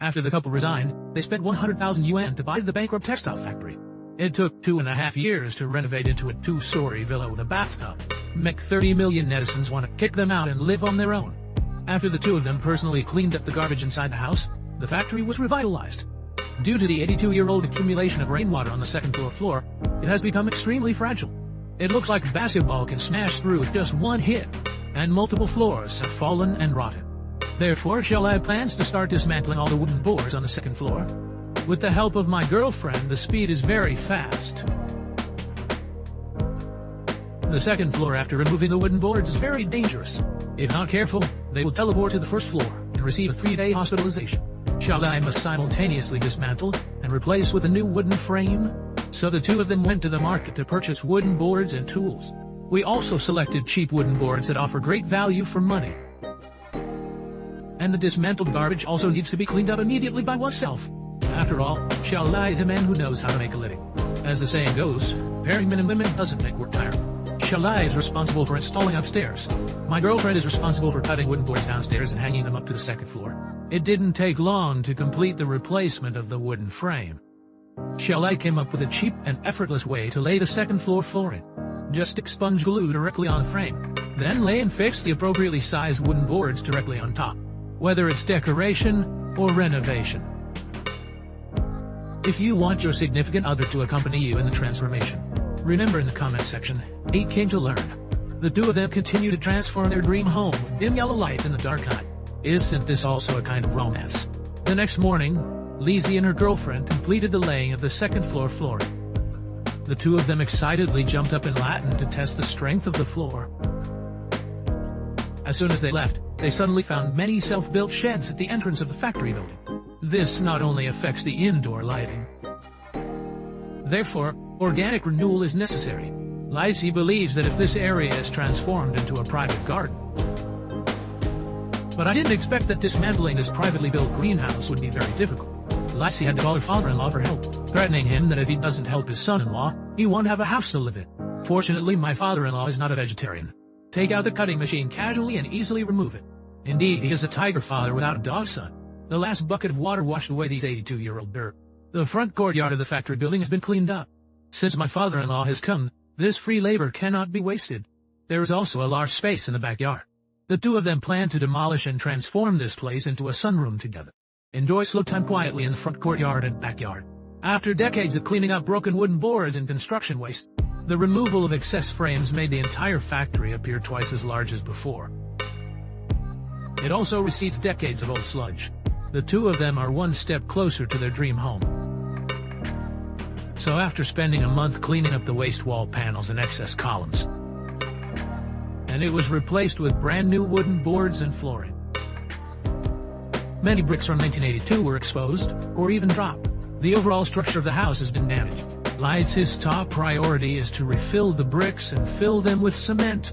After the couple resigned, they spent 100,000 yuan to buy the bankrupt textile factory. It took 2.5 years to renovate into a 2-story villa with a bathtub. Make 30 million netizens want to kick them out and live on their own. After the two of them personally cleaned up the garbage inside the house, the factory was revitalized. Due to the 82-year-old accumulation of rainwater on the second-floor floor, it has become extremely fragile. It looks like a basketball can smash through with just one hit, and multiple floors have fallen and rotted. Therefore, Xiaolai plans to start dismantling all the wooden boards on the second floor. With the help of my girlfriend, the speed is very fast. The second floor after removing the wooden boards is very dangerous. If not careful, they will teleport to the first floor and receive a 3-day hospitalization. Xiaolai must simultaneously dismantle and replace with a new wooden frame, so the two of them went to the market to purchase wooden boards and tools. We also selected cheap wooden boards that offer great value for money. And the dismantled garbage also needs to be cleaned up immediately by oneself. After all, Xiaolai is a man who knows how to make a living. As the saying goes, pairing men and women doesn't make work tiring. Xiaolai is responsible for installing upstairs. My girlfriend is responsible for cutting wooden boards downstairs and hanging them up to the second floor. It didn't take long to complete the replacement of the wooden frame. Xiaolai came up with a cheap and effortless way to lay the second floor flooring. Just stick sponge glue directly on the frame, then lay and fix the appropriately sized wooden boards directly on top, whether it's decoration or renovation. If you want your significant other to accompany you in the transformation, remember in the comment section, 8 came to learn. The two of them continue to transform their dream home with dim yellow lights in the dark night. Isn't this also a kind of romance? The next morning, Lizzie and her girlfriend completed the laying of the second floor flooring. The two of them excitedly jumped up in Latin to test the strength of the floor. As soon as they left, they suddenly found many self-built sheds at the entrance of the factory building. This not only affects the indoor lighting. Therefore, organic renewal is necessary. Lizzie believes that if this area is transformed into a private garden. But I didn't expect that dismantling this privately built greenhouse would be very difficult. Lizzie had to call her father-in-law for help, threatening him that if he doesn't help his son-in-law, he won't have a house to live in. Fortunately, my father-in-law is not a vegetarian. Take out the cutting machine casually and easily remove it. Indeed, he is a tiger father without a dog son. The last bucket of water washed away these 82-year-old dirt. The front courtyard of the factory building has been cleaned up. Since my father-in-law has come, this free labor cannot be wasted. There is also a large space in the backyard. The two of them plan to demolish and transform this place into a sunroom together. Enjoy slow time quietly in the front courtyard and backyard. After decades of cleaning up broken wooden boards and construction waste, the removal of excess frames made the entire factory appear twice as large as before. It also recedes decades of old sludge. The two of them are one step closer to their dream home. So after spending a month cleaning up the waste wall panels and excess columns, and it was replaced with brand new wooden boards and flooring. Many bricks from 1982 were exposed, or even dropped. The overall structure of the house has been damaged. Lights' top priority is to refill the bricks and fill them with cement.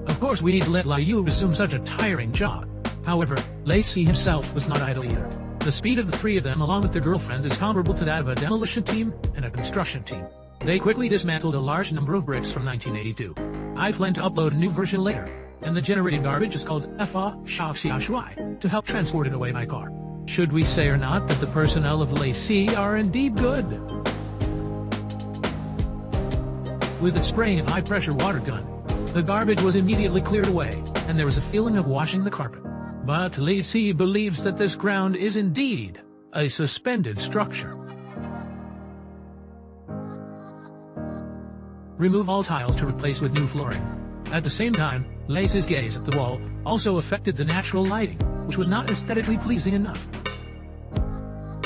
Of course, we need to let Liu resume such a tiring job. However, Lacey himself was not idle either. The speed of the three of them, along with their girlfriends, is comparable to that of a demolition team and a construction team. They quickly dismantled a large number of bricks from 1982. I plan to upload a new version later, and the generated garbage is called FA Xia Shui to help transport it away by car. Should we say or not that the personnel of Lacey are indeed good? With the spraying of high-pressure water gun, the garbage was immediately cleared away, and there was a feeling of washing the carpet. But Lacey believes that this ground is indeed a suspended structure. Remove all tiles to replace with new flooring. At the same time, Lacey's gaze at the wall also affected the natural lighting, which was not aesthetically pleasing enough.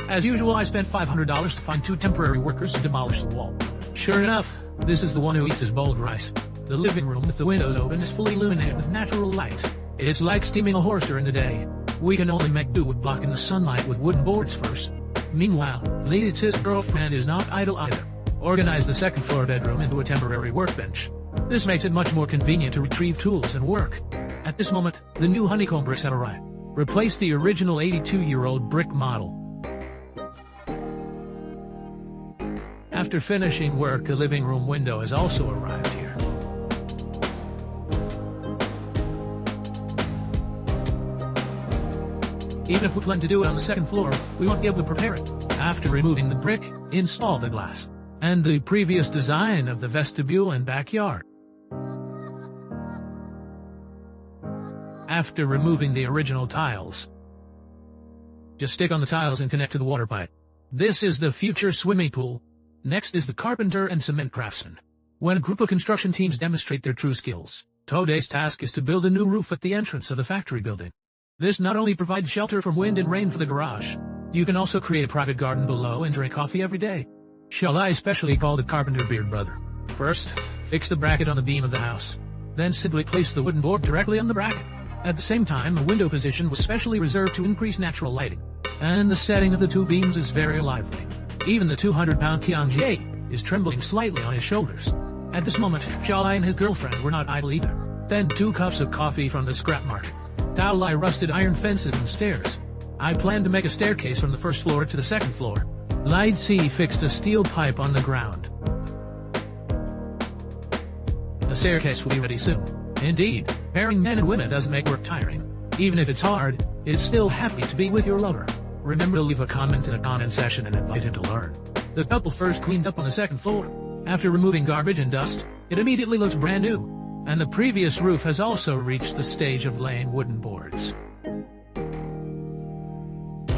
As usual, I spent $500 to find 2 temporary workers to demolish the wall. Sure enough, this is the one who eats his boiled rice. The living room with the windows open is fully illuminated with natural light. It's like steaming a horse during the day. We can only make do with blocking the sunlight with wooden boards first. Meanwhile, Liu's girlfriend is not idle either. Organize the second floor bedroom into a temporary workbench. This makes it much more convenient to retrieve tools and work. At this moment, the new honeycomb bricks have arrived. Replace the original 82-year-old brick model. After finishing work, a living room window has also arrived here. Even if we plan to do it on the second floor, we won't be able to prepare it. After removing the brick, install the glass and the previous design of the vestibule and backyard. After removing the original tiles, just stick on the tiles and connect to the water pipe. This is the future swimming pool. Next is the carpenter and cement craftsman. When a group of construction teams demonstrate their true skills, today's task is to build a new roof at the entrance of the factory building. This not only provides shelter from wind and rain for the garage, you can also create a private garden below and drink coffee every day. Shall I especially call the carpenter Beard Brother? First, fix the bracket on the beam of the house. Then simply place the wooden board directly on the bracket. At the same time, a window position was specially reserved to increase natural lighting. And the setting of the two beams is very lively. Even the 200-pound Kianjie is trembling slightly on his shoulders. At this moment, Xiaolai and his girlfriend were not idle either. Then 2 cups of coffee from the scrap market. Taolai rusted iron fences and stairs. I planned to make a staircase from the first floor to the second floor. Light C fixed a steel pipe on the ground. The staircase will be ready soon. Indeed, pairing men and women doesn't make work tiring. Even if it's hard, it's still happy to be with your lover. Remember to leave a comment in a comment section and invite him to learn. The couple first cleaned up on the second floor. After removing garbage and dust, it immediately looks brand new. And the previous roof has also reached the stage of laying wooden boards.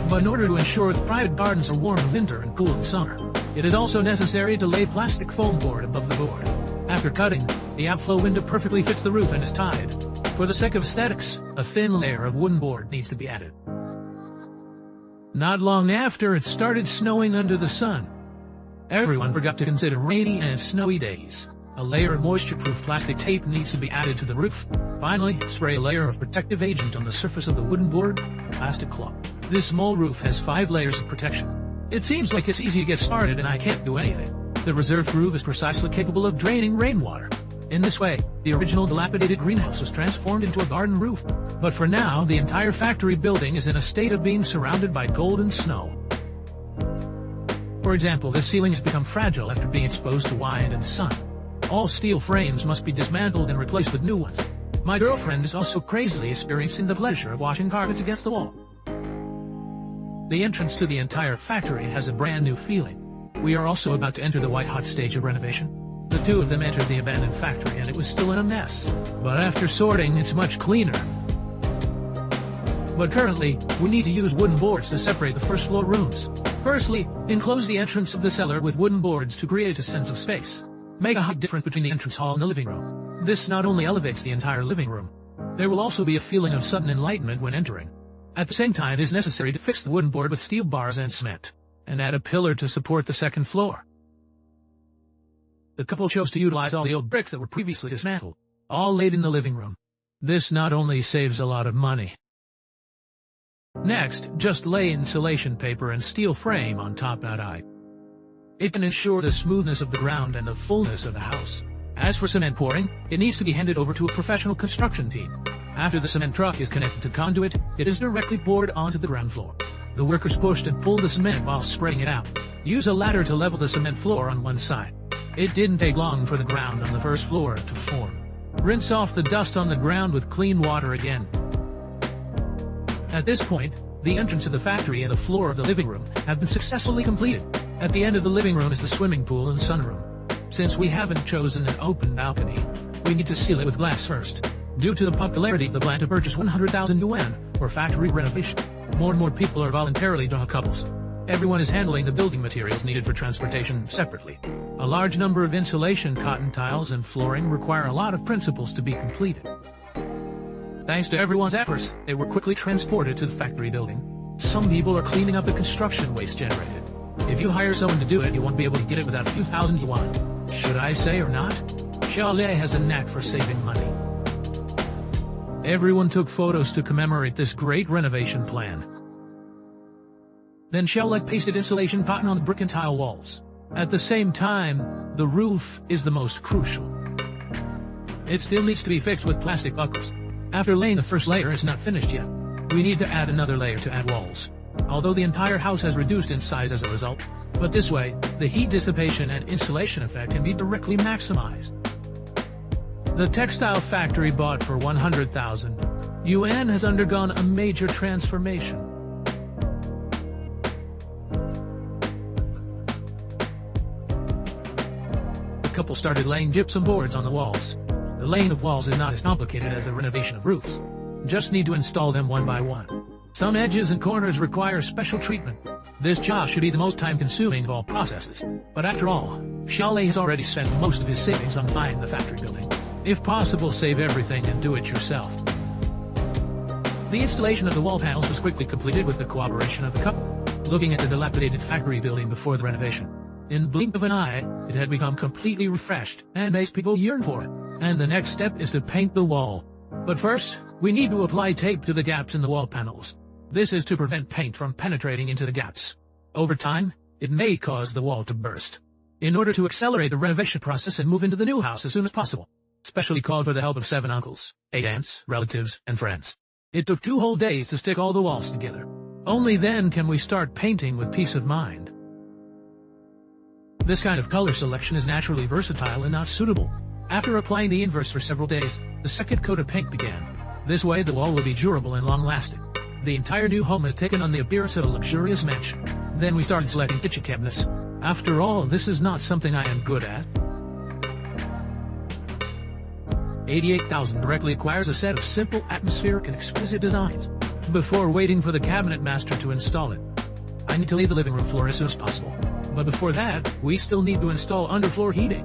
But in order to ensure the private gardens are warm in winter and cool in summer, it is also necessary to lay plastic foam board above the board. After cutting, the outflow window perfectly fits the roof and is tied. For the sake of aesthetics, a thin layer of wooden board needs to be added. Not long after, it started snowing under the sun. Everyone forgot to consider rainy and snowy days. A layer of moisture-proof plastic tape needs to be added to the roof. Finally, spray a layer of protective agent on the surface of the wooden board, plastic cloth. This small roof has 5 layers of protection. It seems like it's easy to get started and I can't do anything. The reserved roof is precisely capable of draining rainwater. In this way, the original dilapidated greenhouse was transformed into a garden roof. But for now, the entire factory building is in a state of being surrounded by golden snow. For example, the ceiling has become fragile after being exposed to wind and sun. All steel frames must be dismantled and replaced with new ones. My girlfriend is also crazily experiencing the pleasure of washing carpets against the wall. The entrance to the entire factory has a brand new feeling. We are also about to enter the white-hot stage of renovation. The 2 of them entered the abandoned factory and it was still in a mess. But after sorting, it's much cleaner. But currently, we need to use wooden boards to separate the first floor rooms. Firstly, enclose the entrance of the cellar with wooden boards to create a sense of space. Make a height difference between the entrance hall and the living room. This not only elevates the entire living room, there will also be a feeling of sudden enlightenment when entering. At the same time, it is necessary to fix the wooden board with steel bars and cement, and add a pillar to support the second floor. The couple chose to utilize all the old bricks that were previously dismantled, all laid in the living room. This not only saves a lot of money. Next, just lay insulation paper and steel frame on top that eye. It can ensure the smoothness of the ground and the fullness of the house. As for cement pouring, it needs to be handed over to a professional construction team. After the cement truck is connected to the conduit, it is directly poured onto the ground floor. The workers pushed and pulled the cement while spraying it out. Use a ladder to level the cement floor on one side. It didn't take long for the ground on the first floor to form. Rinse off the dust on the ground with clean water again. At this point, the entrance of the factory and the floor of the living room have been successfully completed. At the end of the living room is the swimming pool and sunroom. Since we haven't chosen an open balcony, we need to seal it with glass first. Due to the popularity of the plan to purchase 100,000 yuan for factory renovation, more and more people are voluntarily joining couples. Everyone is handling the building materials needed for transportation separately. A large number of insulation, cotton tiles, and flooring require a lot of principles to be completed. Thanks to everyone's efforts, they were quickly transported to the factory building. Some people are cleaning up the construction waste generated. If you hire someone to do it, you won't be able to get it without a few thousand yuan. Should I say or not? Xiaolai has a knack for saving money. Everyone took photos to commemorate this great renovation plan. Then Xiaolai pasted insulation cotton on the brick and tile walls. At the same time, the roof is the most crucial. It still needs to be fixed with plastic buckles. After laying the first layer, it's not finished yet. We need to add another layer to add walls. Although the entire house has reduced in size as a result, but this way, the heat dissipation and insulation effect can be directly maximized. The textile factory bought for 100,000 yuan has undergone a major transformation. couple started laying gypsum boards on the walls. The laying of walls is not as complicated as the renovation of roofs. Just need to install them one by one. Some edges and corners require special treatment. This job should be the most time-consuming of all processes. But after all, Chalet has already spent most of his savings on buying the factory building. If possible, save everything and do it yourself. The installation of the wall panels was quickly completed with the cooperation of the couple. Looking at the dilapidated factory building before the renovation, in the blink of an eye, it had become completely refreshed and makes people yearn for it. And the next step is to paint the wall. But first, we need to apply tape to the gaps in the wall panels. This is to prevent paint from penetrating into the gaps. Over time, it may cause the wall to burst. In order to accelerate the renovation process and move into the new house as soon as possible, specially called for the help of 7 uncles, 8 aunts, relatives, and friends. It took 2 whole days to stick all the walls together. Only then can we start painting with peace of mind. This kind of color selection is naturally versatile and not suitable. After applying the inverse for several days, the second coat of paint began. This way the wall will be durable and long-lasting. The entire new home has taken on the appearance of a luxurious mansion. Then we started selecting kitchen cabinets. After all, this is not something I am good at. $88,000 directly acquires a set of simple, atmospheric, and exquisite designs. Before waiting for the cabinet master to install it, I need to lay the living room floor as soon as possible. But before that, we still need to install underfloor heating.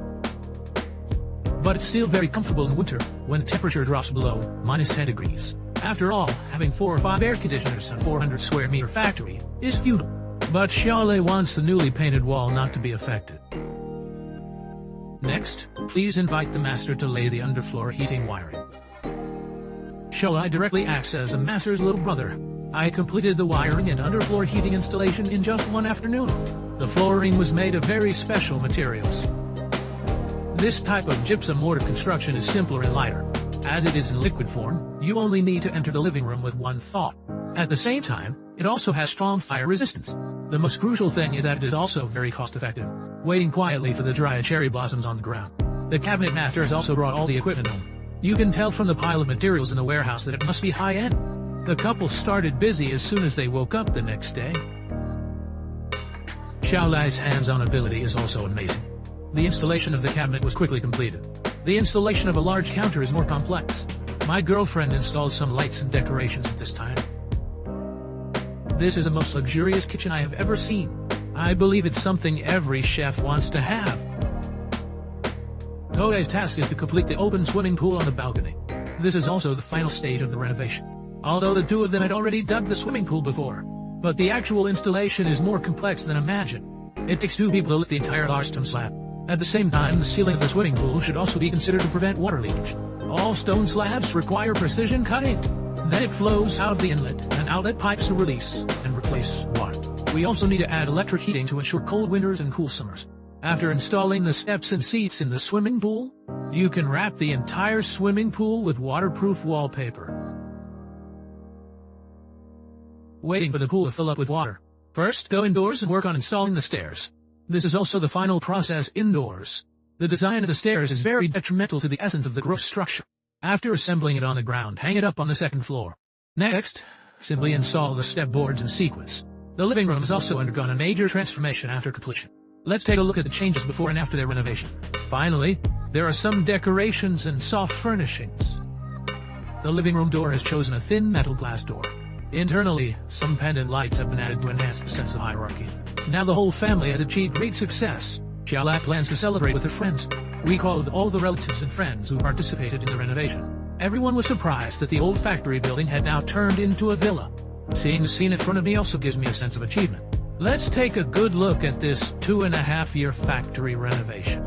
But it's still very comfortable in winter, when the temperature drops below -10 degrees. After all, having 4 or 5 air conditioners in a 400 square meter factory is futile. But Chalet wants the newly painted wall not to be affected. Next, please invite the master to lay the underfloor heating wiring. Chalet directly acts as the master's little brother. I completed the wiring and underfloor heating installation in just 1 afternoon. The flooring was made of very special materials. This type of gypsum mortar construction is simpler and lighter. As it is in liquid form, you only need to enter the living room with one thought. At the same time, it also has strong fire resistance. The most crucial thing is that it is also very cost-effective, waiting quietly for the dry cherry blossoms on the ground. The cabinet master has also brought all the equipment home. You can tell from the pile of materials in the warehouse that it must be high-end. The couple started busy as soon as they woke up the next day. Chalet's hands-on ability is also amazing. The installation of the cabinet was quickly completed. The installation of a large counter is more complex. My girlfriend installed some lights and decorations at this time. This is the most luxurious kitchen I have ever seen. I believe it's something every chef wants to have. Toei's task is to complete the open swimming pool on the balcony. This is also the final stage of the renovation. Although the 2 of them had already dug the swimming pool before. But the actual installation is more complex than imagined. It takes 2 people to lift the entire large stone slab. At the same time, the ceiling of the swimming pool should also be considered to prevent water leakage. All stone slabs require precision cutting. Then it flows out of the inlet and outlet pipes to release and replace water. We also need to add electric heating to ensure cold winters and cool summers. After installing the steps and seats in the swimming pool, you can wrap the entire swimming pool with waterproof wallpaper. Waiting for the pool to fill up with water. First, go indoors and work on installing the stairs. This is also the final process indoors. The design of the stairs is very detrimental to the essence of the gross structure. After assembling it on the ground, hang it up on the 2nd floor. Next, simply install the step boards in sequence. The living room has also undergone a major transformation after completion. Let's take a look at the changes before and after their renovation. Finally, there are some decorations and soft furnishings. The living room door has chosen a thin metal glass door. Internally, some pendant lights have been added to enhance the sense of hierarchy. Now the whole family has achieved great success. Chalet plans to celebrate with her friends. We called all the relatives and friends who participated in the renovation. Everyone was surprised that the old factory building had now turned into a villa. Seeing the scene in front of me also gives me a sense of achievement. Let's take a good look at this 2.5-year factory renovation.